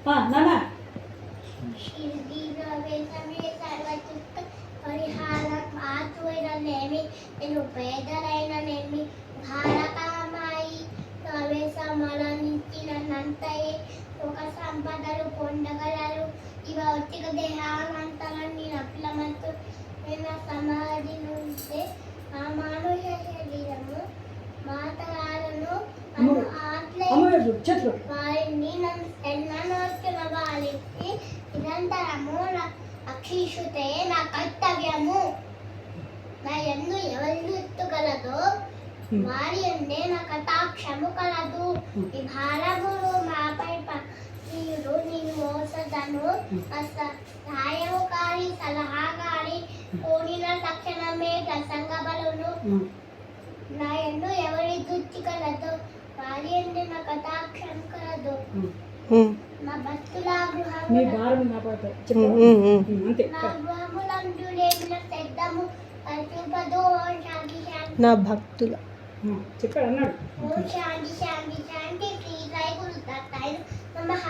నాన్న शिरडी प्रवेशमे सर्वचित्त परिहारं आतुरनेमि నిరుపేదలైననేమి భారతమాయి ప్రవేశమరణించిన నంతయే ఒక సంపదలు పొందగలరు ఈ భౌతిక దేహానంతరాన్ని నప్లమంతు నేను సమాధి నుండి ఆ మానవ శరీరము మాతగాలను వారిని ఎన్ననొచ్చిన వారికి నిరంతరము రక్షించుటే నా కర్తవ్యము నా యందు ఎవరి ఎత్తుగలదో వారి ఎందే నా కటాక్షము కలదు ఈ భారములు మాపై పీయుడు నేను మోసదను సహాయకారి సలహాకారి కూడిన తక్షణమే ప్రసంగబలును నా యందు ఎవరి దృష్టి కలదు వారి ఎందే నా కటాక్షం కలదు నా భక్తుల గృహము నా గృహములందు లేచిన శబ్దము పరిశుభ్రదో శాంతి శాంతి నా భక్తుల చెప్పాడు అన్నాడు ఓం శాంతి శాంతి శాంతి శ్రీ సాయి గురు దత్తాయ నమః.